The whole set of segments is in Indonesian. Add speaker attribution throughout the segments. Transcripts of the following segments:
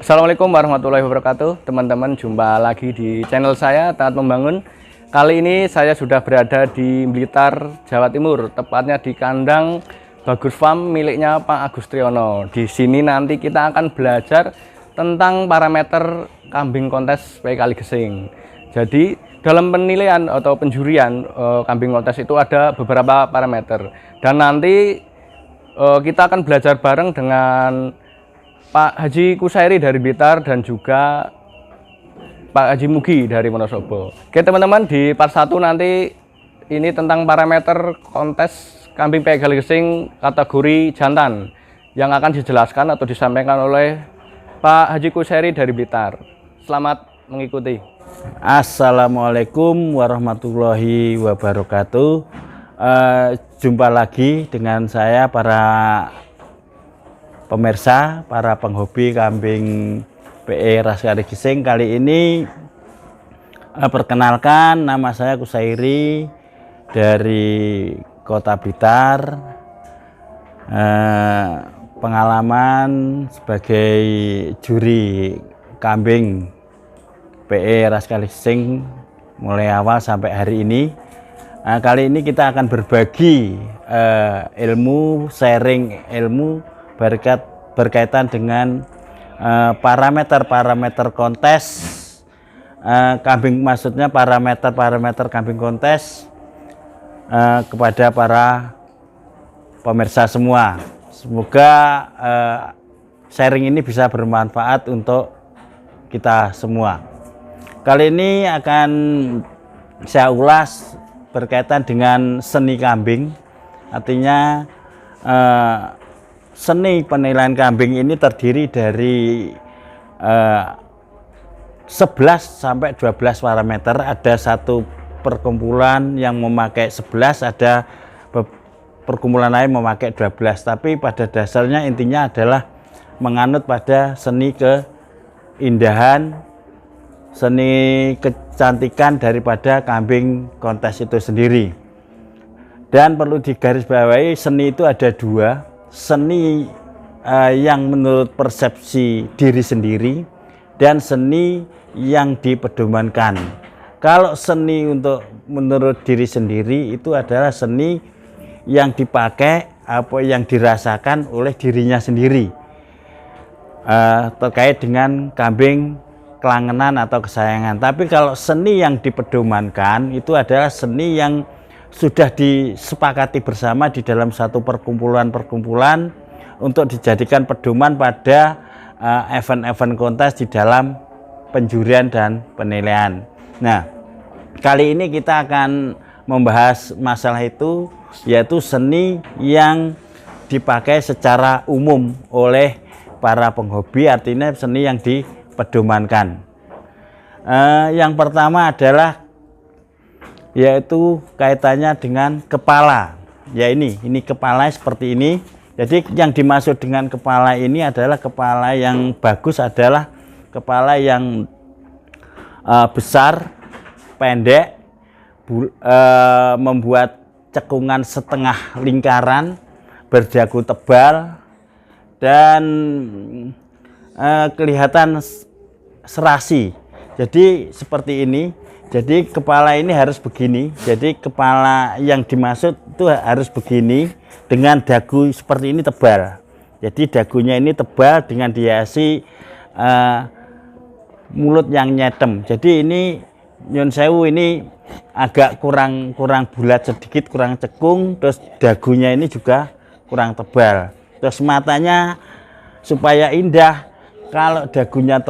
Speaker 1: Assalamualaikum warahmatullahi wabarakatuh. Teman-teman, jumpa lagi di channel saya Taat Membangun. Kali ini saya sudah berada di Blitar, Jawa Timur, tepatnya di kandang Bagus Farm miliknya Pak Agus Triyono. Di sini nanti kita akan belajar tentang parameter kambing kontes PI Kaligesing. Jadi dalam penilaian atau penjurian kambing kontes itu ada beberapa parameter, dan nanti kita akan belajar bareng dengan Pak Haji Kusairi dari Blitar dan juga Pak Haji Mugi dari Wonosobo. Oke teman-teman, di part 1 nanti ini tentang parameter kontes kambing PI Kaligesing kategori jantan yang akan dijelaskan atau disampaikan oleh Pak Haji Kusairi dari Blitar. Selamat mengikuti.
Speaker 2: Assalamualaikum warahmatullahi wabarakatuh. Jumpa lagi dengan saya para pemirsa, para penghobi kambing PI ras Kaligesing. Kali ini perkenalkan, nama saya Kusairi dari Kota Blitar. Pengalaman sebagai juri kambing PI ras Kaligesing mulai awal sampai hari ini. Kali ini kita akan berbagi ilmu, sharing ilmu berkaitan dengan parameter kontes kambing, maksudnya parameter kambing kontes kepada para pemirsa semua. Semoga sharing ini bisa bermanfaat untuk kita semua. Kali ini akan saya ulas berkaitan dengan seni kambing. Artinya seni penilaian kambing ini terdiri dari 11 sampai 12 parameter. Ada satu perkumpulan yang memakai 11, ada perkumpulan lain memakai 12. Tapi pada dasarnya intinya adalah menganut pada seni keindahan, seni kecantikan daripada kambing kontes itu sendiri. Dan perlu digarisbawahi, seni itu ada dua. Seni yang menurut persepsi diri sendiri dan seni yang dipedomankan. Kalau seni untuk menurut diri sendiri itu adalah seni yang dipakai, apa yang dirasakan oleh dirinya sendiri terkait dengan kambing kelangenan atau kesayangan. Tapi kalau seni yang dipedomankan itu adalah seni yang sudah disepakati bersama di dalam satu perkumpulan untuk dijadikan pedoman pada event-event kontes di dalam penjurian dan penilaian. Nah, kali ini kita akan membahas masalah itu, yaitu seni yang dipakai secara umum oleh para penghobi, artinya seni yang dipedomankan. Yang pertama adalah yaitu kaitannya dengan kepala. Ya, ini kepala seperti ini. Jadi yang dimaksud dengan kepala ini adalah kepala yang bagus adalah kepala yang besar, pendek, membuat cekungan setengah lingkaran, berdagu tebal, dan kelihatan serasi. Jadi seperti ini. Jadi kepala ini harus begini. Jadi kepala yang dimaksud itu harus begini dengan dagu seperti ini tebal. Jadi dagunya ini tebal dengan dihiasi mulut yang nyetem. Jadi ini nyun sewu, ini agak kurang bulat sedikit, kurang cekung. Terus dagunya ini juga kurang tebal. Terus matanya supaya indah, kalau dagunya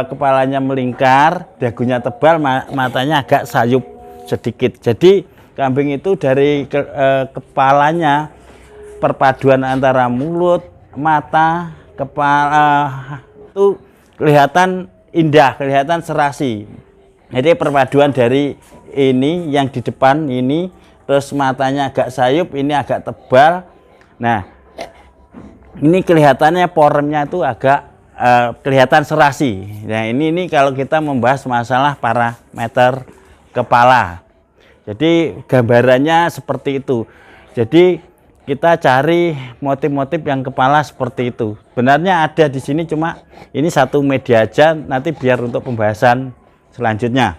Speaker 2: kepalanya melingkar, dagunya tebal, matanya agak sayup sedikit. Jadi kambing itu dari kepalanya, perpaduan antara mulut, mata, kepala itu kelihatan indah, kelihatan serasi. Jadi perpaduan dari ini yang di depan ini, terus matanya agak sayup, ini agak tebal. Nah, ini kelihatannya poremnya itu agak kelihatan serasi. Nah, ini kalau kita membahas masalah parameter kepala. Jadi gambarannya seperti itu. Jadi kita cari motif-motif yang kepala seperti itu. Benarnya ada di sini, cuma ini satu media aja, nanti biar untuk pembahasan selanjutnya.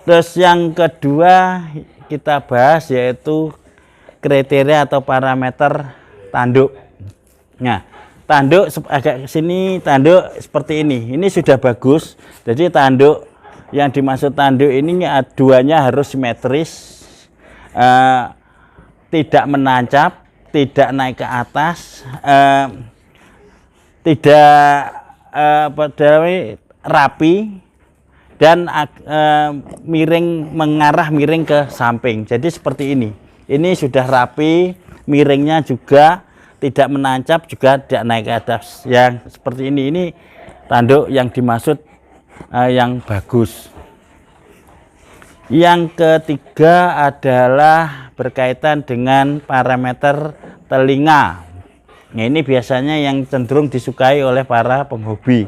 Speaker 2: Terus yang kedua kita bahas yaitu kriteria atau parameter tanduk. Nah, tanduk agak ke sini, tanduk seperti ini. Ini sudah bagus. Jadi tanduk yang dimaksud tanduk ini duanya harus simetris, tidak menancap, tidak naik ke atas, tidak rapi, dan mengarah miring ke samping. Jadi seperti ini. Ini sudah rapi, miringnya juga tidak menancap, juga tidak naik ke atas. Yang seperti ini tanduk yang dimaksud yang bagus. Yang ketiga adalah berkaitan dengan parameter telinga. Nah, ini biasanya yang cenderung disukai oleh para penghobi.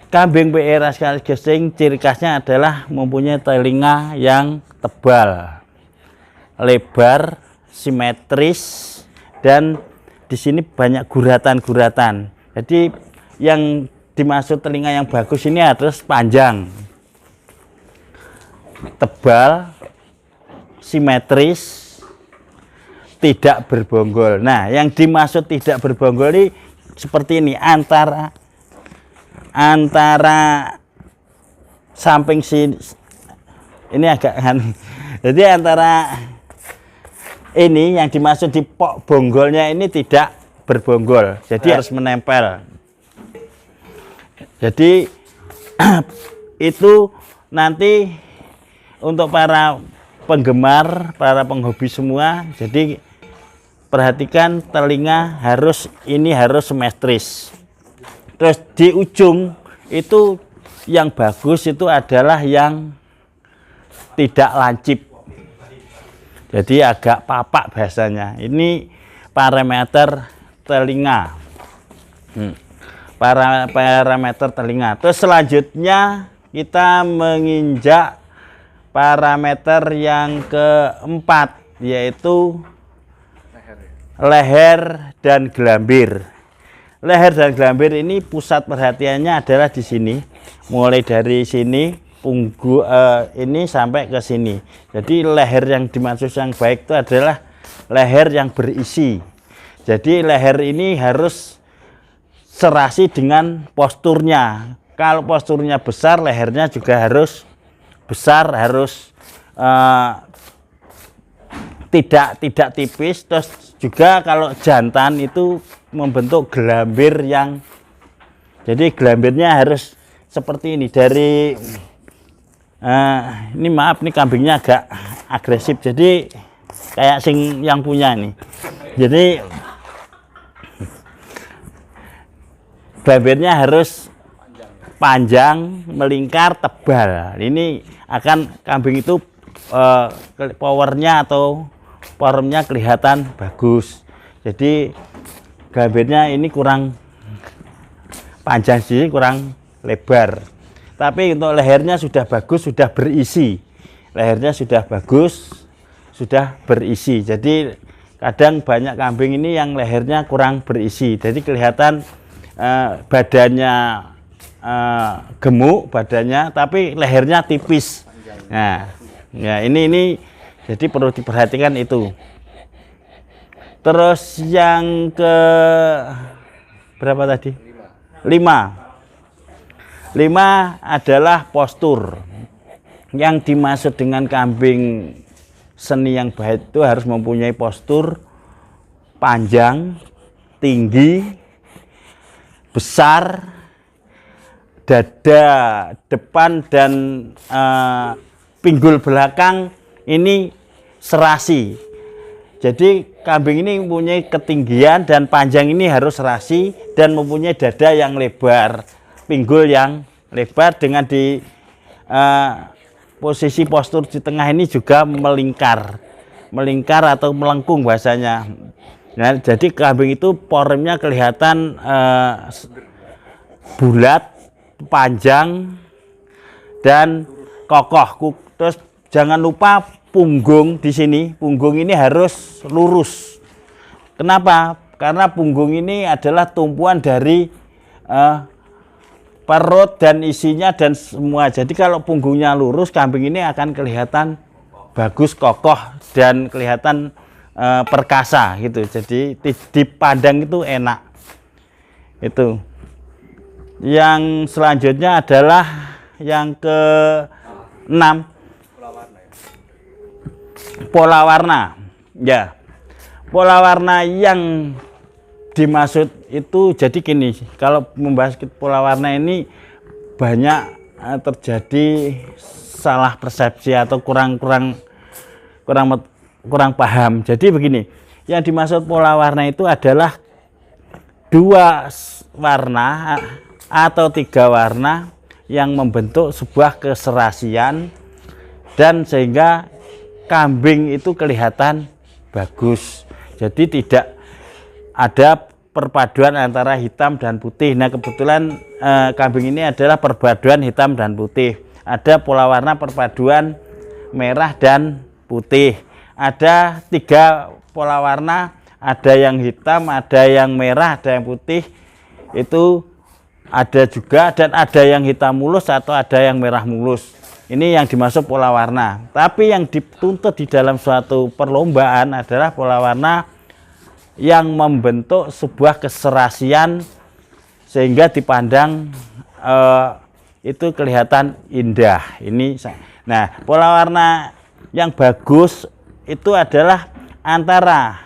Speaker 2: Kambing PE Rascalis Gesing ciri khasnya adalah mempunyai telinga yang tebal, lebar, simetris, dan di sini banyak guratan-guratan. Jadi yang dimaksud telinga yang bagus ini harus panjang, tebal, simetris, tidak berbonggol. Nah, yang dimaksud tidak berbonggol ini seperti ini, antara samping sini, ini agak jadi antara ini yang dimaksud di bonggolnya ini tidak berbonggol, jadi harus menempel. Jadi itu nanti untuk para penggemar, para penghobi semua, jadi perhatikan telinga harus simetris. Terus di ujung itu yang bagus itu adalah yang tidak lancip, jadi agak papak bahasanya. Ini parameter telinga, parameter telinga. Terus selanjutnya kita menginjak parameter yang keempat, yaitu leher dan gelambir. Leher dan gelambir ini pusat perhatiannya adalah di sini, mulai dari sini punggung ini sampai ke sini. Jadi leher yang dimaksud yang baik itu adalah leher yang berisi. Jadi leher ini harus serasi dengan posturnya. Kalau posturnya besar, lehernya juga harus besar, harus tidak tipis. Terus juga kalau jantan itu membentuk gelambir yang, jadi gelambirnya harus seperti ini. Dari ini maaf, ini kambingnya agak agresif, jadi kayak sing yang punya nih. Jadi gelambirnya harus panjang, melingkar, tebal. Ini akan kambing itu powernya atau formnya kelihatan bagus. Jadi gelambirnya ini kurang panjang sih, kurang lebar. Tapi untuk lehernya sudah bagus, sudah berisi. Lehernya sudah bagus, sudah berisi. Jadi kadang banyak kambing ini yang lehernya kurang berisi. Jadi kelihatan badannya gemuk badannya, tapi lehernya tipis. Nah, ya ini jadi perlu diperhatikan itu. Terus yang ke berapa tadi? 5 adalah postur. Yang dimaksud dengan kambing seni yang baik itu harus mempunyai postur panjang, tinggi, besar, dada depan dan pinggul belakang ini serasi. Jadi kambing ini mempunyai ketinggian dan panjang ini harus serasi, dan mempunyai dada yang lebar, pinggul yang lebar, dengan di posisi postur di tengah ini juga melingkar atau melengkung bahasanya. Nah, jadi kambing itu formnya kelihatan bulat, panjang, dan kokoh. Terus jangan lupa punggung di sini, punggung ini harus lurus. Kenapa? Karena punggung ini adalah tumpuan dari perut dan isinya dan semua. Jadi kalau punggungnya lurus, kambing ini akan kelihatan bagus, kokoh dan kelihatan perkasa gitu. Jadi dipandang itu enak. Itu. Yang selanjutnya adalah yang ke-6, pola warna. Ya. Pola warna yang dimaksud itu jadi gini, kalau membahas pola warna ini banyak terjadi salah persepsi atau kurang paham. Jadi begini, yang dimaksud pola warna itu adalah 2 warna atau 3 warna yang membentuk sebuah keserasian dan sehingga kambing itu kelihatan bagus. Jadi tidak ada perpaduan antara hitam dan putih. Nah, kebetulan kambing ini adalah perpaduan hitam dan putih. Ada pola warna perpaduan merah dan putih. Ada 3 pola warna, ada yang hitam, ada yang merah, ada yang putih. Itu ada juga, dan ada yang hitam mulus atau ada yang merah mulus. Ini yang dimaksud pola warna. Tapi yang dituntut di dalam suatu perlombaan adalah pola warna yang membentuk sebuah keserasian sehingga dipandang itu kelihatan indah. Ini, nah, pola warna yang bagus itu adalah antara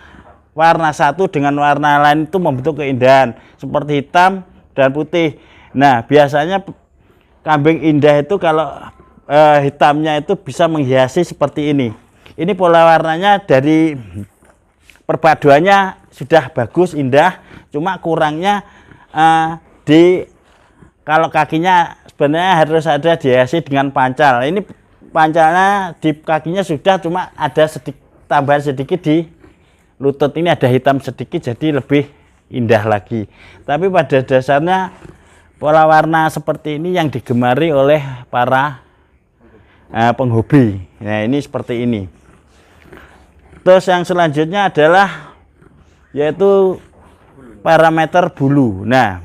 Speaker 2: warna satu dengan warna lain itu membentuk keindahan seperti hitam dan putih. Nah, biasanya kambing indah itu kalau hitamnya itu bisa menghiasi seperti ini. Ini pola warnanya dari perpaduannya sudah bagus, indah, cuma kurangnya kalau kakinya sebenarnya harus ada dihiasi dengan pancal. Ini pancalnya di kakinya sudah, cuma ada tambahan sedikit di lutut ini, ada hitam sedikit, jadi lebih indah lagi. Tapi pada dasarnya pola warna seperti ini yang digemari oleh para penghobi. Nah, ini seperti ini. Terus yang selanjutnya adalah yaitu parameter bulu. Nah,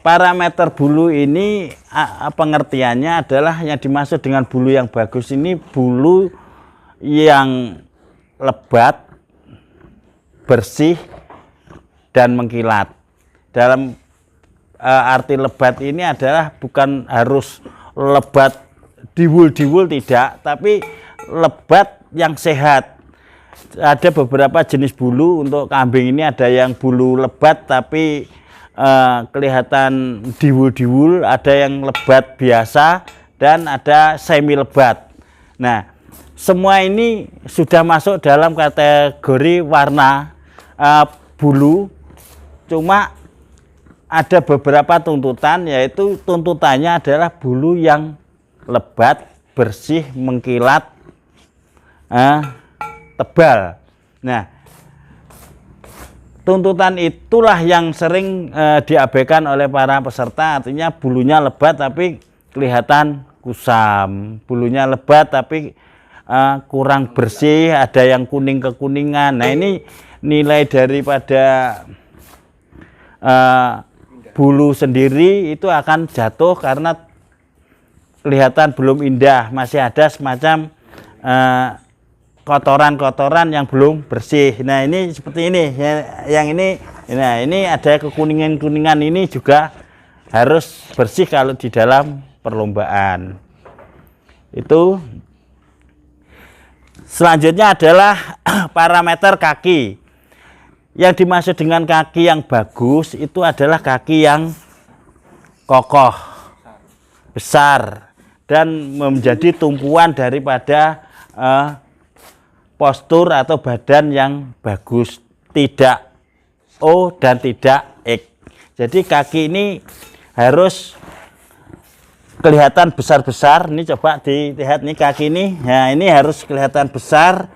Speaker 2: parameter bulu ini pengertiannya adalah yang dimaksud dengan bulu yang bagus ini bulu yang lebat, bersih, dan mengkilat. Dalam arti lebat ini adalah bukan harus lebat diwul-diwul, tidak, tapi lebat yang sehat. Ada beberapa jenis bulu untuk kambing ini, ada yang bulu lebat tapi kelihatan diwul-diwul, ada yang lebat biasa, dan ada semi lebat. Nah, semua ini sudah masuk dalam kategori warna bulu, cuma ada beberapa tuntutan, yaitu tuntutannya adalah bulu yang lebat, bersih, mengkilat, tebal. Nah, tuntutan itulah yang sering diabaikan oleh para peserta. Artinya bulunya lebat tapi kelihatan kusam, bulunya lebat tapi kurang bersih, ada yang kuning kekuningan. Nah, ini nilai daripada bulu sendiri itu akan jatuh karena kelihatan belum indah, masih ada semacam kotoran-kotoran yang belum bersih. Nah, ini seperti ini. Yang ini, nah ini ada kekuningan-kuningan, ini juga harus bersih kalau di dalam perlombaan. Itu. Selanjutnya adalah parameter kaki. Yang dimaksud dengan kaki yang bagus itu adalah kaki yang kokoh, besar, dan menjadi tumpuan daripada postur atau badan yang bagus, tidak O dan tidak X. Jadi kaki ini harus kelihatan besar-besar. Ini coba dilihat nih kaki ini. Nah, ini harus kelihatan besar.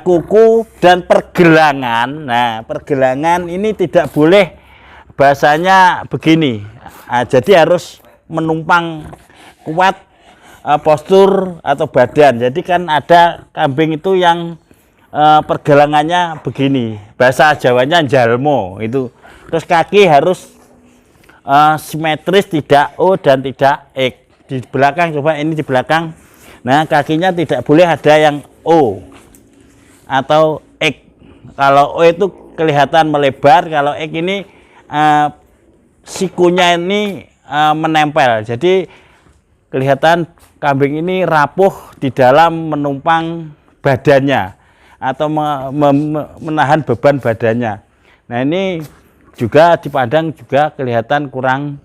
Speaker 2: Kuku dan pergelangan. Nah, pergelangan ini tidak boleh, bahasanya begini. Jadi harus menumpang kuat postur atau badan. Jadi kan ada kambing itu yang pergelangannya begini, bahasa Jawanya jalmo itu. Terus kaki harus simetris, tidak O dan tidak X. Di belakang, coba ini di belakang. Nah, kakinya tidak boleh ada yang O atau X. Kalau O itu kelihatan melebar, kalau X ini sikunya ini menempel. Jadi kelihatan kambing ini rapuh di dalam menumpang badannya atau menahan beban badannya. Nah, ini juga dipandang juga kelihatan kurang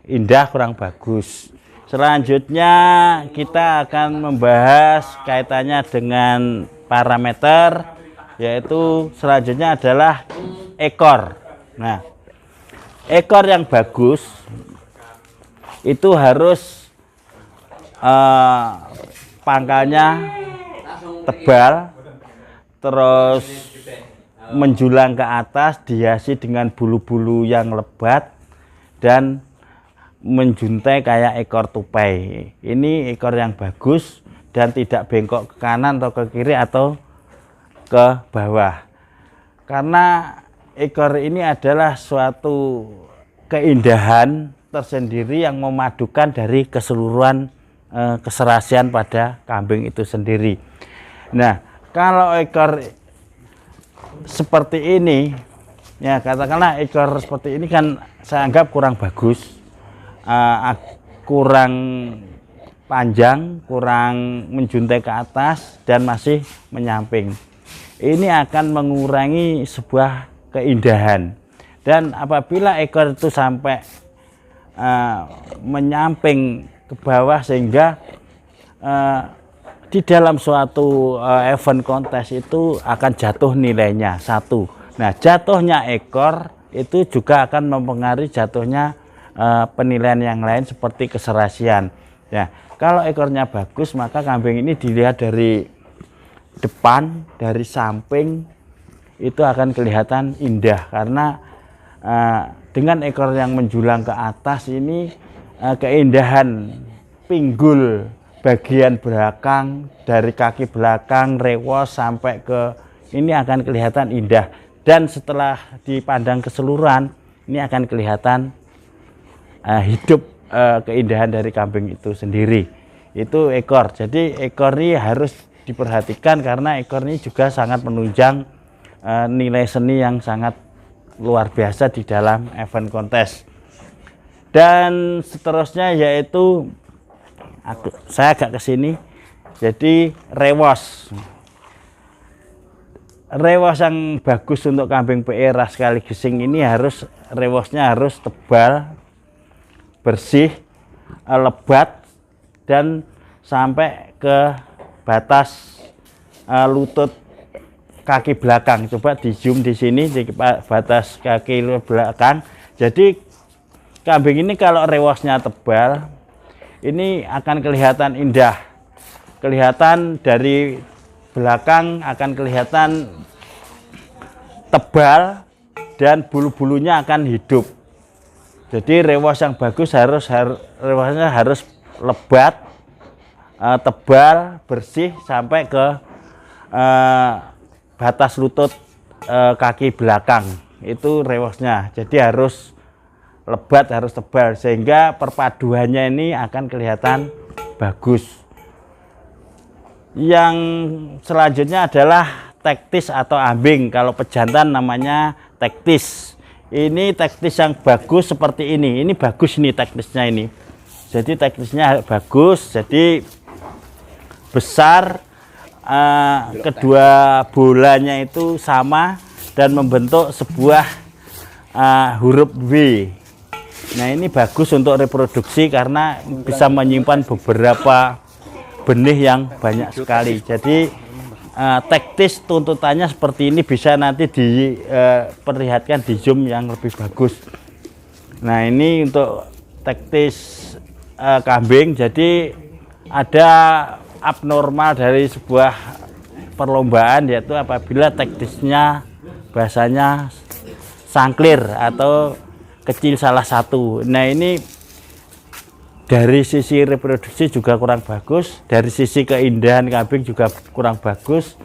Speaker 2: indah, kurang bagus. Selanjutnya kita akan membahas kaitannya dengan parameter, yaitu selanjutnya adalah ekor. Nah, ekor yang bagus itu harus pangkalnya tebal, terus menjulang ke atas, dihiasi dengan bulu-bulu yang lebat dan menjuntai kayak ekor tupai. Ini ekor yang bagus dan tidak bengkok ke kanan atau ke kiri atau ke bawah. Karena ekor ini adalah suatu keindahan tersendiri yang memadukan dari keseluruhan keserasian pada kambing itu sendiri. Nah, kalau ekor seperti ini, ya katakanlah ekor seperti ini kan saya anggap kurang bagus, kurang panjang, kurang menjuntai ke atas dan masih menyamping. Ini akan mengurangi sebuah keindahan. Dan apabila ekor itu sampai menyamping ke bawah sehingga di dalam suatu event kontes itu akan jatuh nilainya 1. Nah, jatuhnya ekor itu juga akan mempengaruhi jatuhnya penilaian yang lain seperti keserasian. Ya, kalau ekornya bagus maka kambing ini dilihat dari depan, dari samping itu akan kelihatan indah karena dengan ekor yang menjulang ke atas ini keindahan pinggul bagian belakang dari kaki belakang rewos sampai ke ini akan kelihatan indah, dan setelah dipandang keseluruhan ini akan kelihatan hidup keindahan dari kambing itu sendiri. Itu ekor. Jadi ekor ini harus diperhatikan karena ekor ini juga sangat menunjang nilai seni yang sangat luar biasa di dalam event kontes. Dan seterusnya yaitu saya agak ke sini. Jadi rewos. Rewos yang bagus untuk kambing PE ras kali gesing ini harus rewosnya harus tebal, bersih, lebat dan sampai ke batas lutut kaki belakang. Coba di zoom di sini di batas kaki belakang. Jadi kambing ini kalau rewosnya tebal ini akan kelihatan indah, kelihatan dari belakang akan kelihatan tebal dan bulu-bulunya akan hidup. Jadi rewos yang bagus rewosnya harus lebat, tebal, bersih sampai ke batas lutut kaki belakang. Itu rewosnya. Jadi harus lebat, harus tebal sehingga perpaduannya ini akan kelihatan bagus. Yang selanjutnya adalah tektis atau ambing. Kalau pejantan namanya tektis. Ini tektis yang bagus seperti ini. Ini bagus nih tektisnya ini. Jadi teknisnya bagus. Jadi besar, kedua bolanya itu sama dan membentuk sebuah huruf W. Nah, ini bagus untuk reproduksi karena bisa menyimpan beberapa benih yang banyak sekali. Jadi tektis tuntutannya seperti ini bisa nanti diperlihatkan di zoom yang lebih bagus. Nah, ini untuk tektis kambing. Jadi ada abnormal dari sebuah perlombaan yaitu apabila tektisnya bahasanya sangklir atau kecil salah satu. Nah, ini dari sisi reproduksi juga kurang bagus, dari sisi keindahan kambing juga kurang bagus.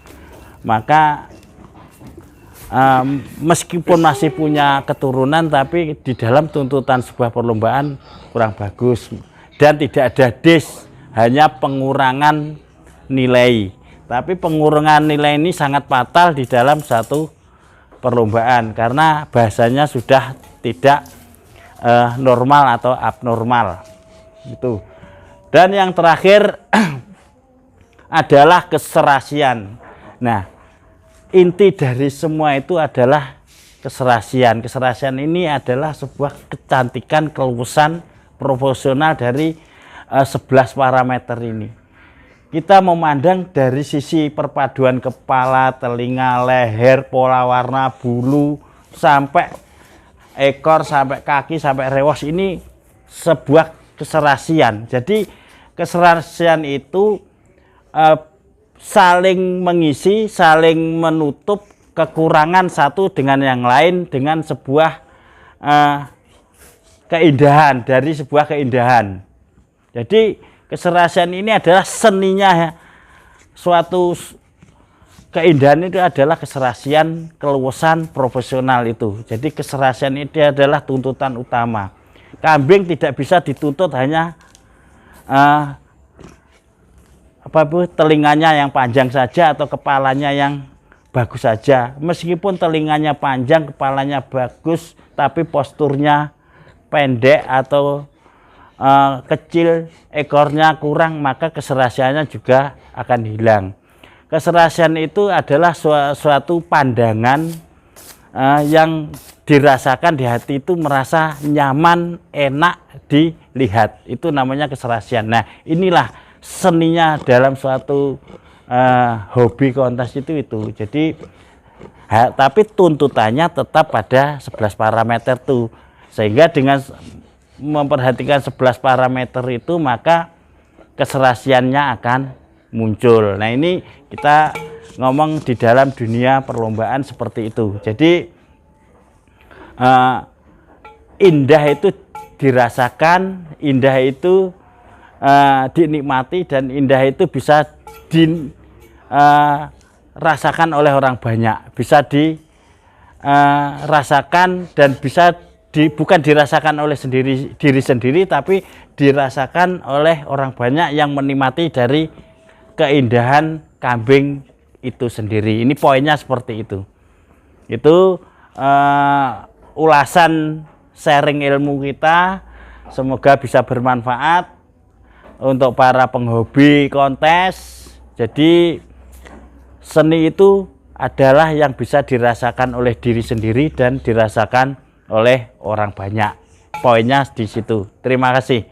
Speaker 2: Maka meskipun masih punya keturunan, tapi di dalam tuntutan sebuah perlombaan kurang bagus dan tidak ada dis, hanya pengurangan nilai. Tapi pengurangan nilai ini sangat fatal di dalam satu perlombaan karena bahasanya sudah tidak normal atau abnormal gitu. Dan yang terakhir adalah keserasian. Nah, inti dari semua itu adalah keserasian. Keserasian ini adalah sebuah kecantikan, keluasan proporsional dari 11 parameter ini. Kita memandang dari sisi perpaduan kepala, telinga, leher, pola warna, bulu, sampai ekor, sampai kaki, sampai rewos, ini sebuah keserasian. Jadi keserasian itu saling mengisi, saling menutup kekurangan satu dengan yang lain dengan sebuah keindahan, dari sebuah keindahan. Jadi keserasian ini adalah seninya suatu keindahan, itu adalah keserasian, keluasan profesional itu. Jadi keserasian itu adalah tuntutan utama. Kambing tidak bisa dituntut hanya telinganya yang panjang saja atau kepalanya yang bagus saja. Meskipun telinganya panjang, kepalanya bagus, tapi posturnya pendek atau kecil, ekornya kurang, maka keserasiannya juga akan hilang. Keserasian itu adalah suatu pandangan yang dirasakan di hati, itu merasa nyaman, enak dilihat, itu namanya keserasian. Nah, inilah seninya dalam suatu hobi kontes itu. Jadi tapi tuntutannya tetap pada 11 parameter itu, sehingga dengan memperhatikan 11 parameter itu maka keserasiannya akan muncul. Nah, ini kita ngomong di dalam dunia perlombaan seperti itu. Jadi indah itu dirasakan, indah itu dinikmati, dan indah itu bisa dirasakan oleh orang banyak, bisa dirasakan dan bisa bukan dirasakan oleh diri sendiri, tapi dirasakan oleh orang banyak yang menikmati dari keindahan kambing itu sendiri. Ini poinnya seperti itu. Itu ulasan sharing ilmu kita, semoga bisa bermanfaat untuk para penghobi kontes. Jadi seni itu adalah yang bisa dirasakan oleh diri sendiri dan dirasakan oleh orang banyak. Poinnya di situ. Terima kasih.